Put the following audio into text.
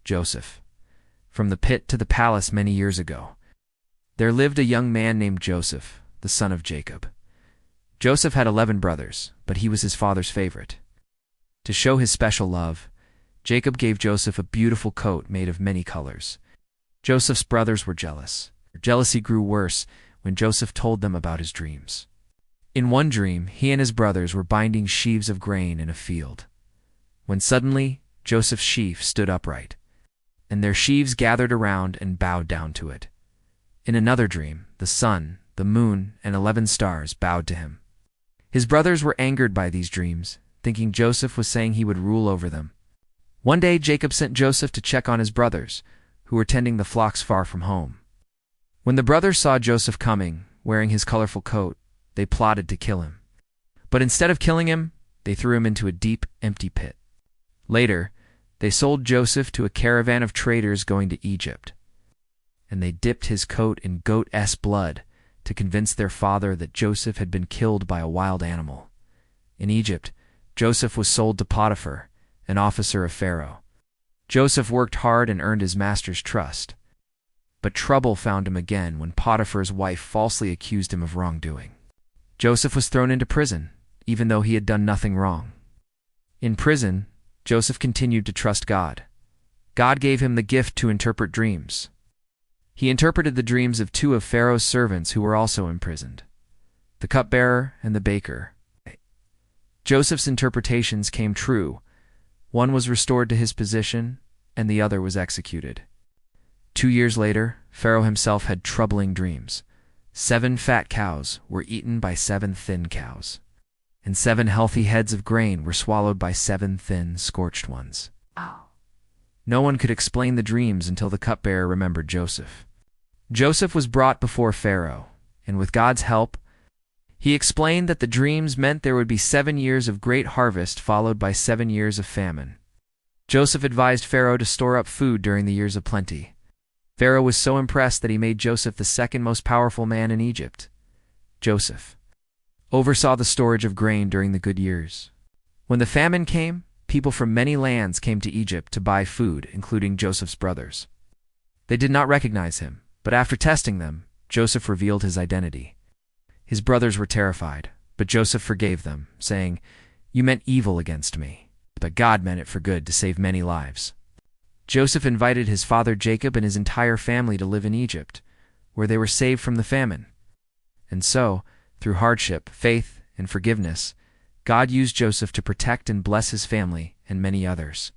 Joseph. From the pit to the palace many years ago, there lived a young man named Joseph, the son of Jacob. Joseph had 11 brothers, but he was his father's favorite. To show his special love, Jacob gave Joseph a beautiful coat made of many colors. Joseph's brothers were jealous. Their jealousy grew worse when Joseph told them about his dreams. In one dream, he and his brothers were binding sheaves of grain in a field, when suddenly Joseph's sheaf stood upright, and their sheaves gathered around and bowed down to it. In another dream, the sun, the moon, and 11 stars bowed to him. His brothers were angered by these dreams, thinking Joseph was saying he would rule over them. One day Jacob sent Joseph to check on his brothers, who were tending the flocks far from home. When the brothers saw Joseph coming, wearing his colorful coat, they plotted to kill him. But instead of killing him, they threw him into a deep, empty pit. Later, they sold Joseph to a caravan of traders going to Egypt, and they dipped his coat in goat's blood to convince their father that Joseph had been killed by a wild animal. In Egypt, Joseph was sold to Potiphar, an officer of Pharaoh. Joseph worked hard and earned his master's trust, but trouble found him again when Potiphar's wife falsely accused him of wrongdoing. Joseph was thrown into prison, even though he had done nothing wrong. In prison, Joseph continued to trust God. God gave him the gift to interpret dreams. He interpreted the dreams of 2 of Pharaoh's servants who were also imprisoned, the cupbearer and the baker. Joseph's interpretations came true. One was restored to his position, and the other was executed. 2 years later, Pharaoh himself had troubling dreams. 7 fat cows were eaten by 7 thin cows, and 7 healthy heads of grain were swallowed by 7 thin, scorched ones. No one could explain the dreams until the cupbearer remembered Joseph. Joseph was brought before Pharaoh, and with God's help, he explained that the dreams meant there would be 7 years of great harvest followed by 7 years of famine. Joseph advised Pharaoh to store up food during the years of plenty. Pharaoh was so impressed that he made Joseph the 2nd most powerful man in Egypt. Joseph oversaw the storage of grain during the good years. When the famine came, people from many lands came to Egypt to buy food, including Joseph's brothers. They did not recognize him, but after testing them, Joseph revealed his identity. His brothers were terrified, but Joseph forgave them, saying, "You meant evil against me, but God meant it for good to save many lives." Joseph invited his father Jacob and his entire family to live in Egypt, where they were saved from the famine. And so, through hardship, faith, and forgiveness, God used Joseph to protect and bless his family and many others.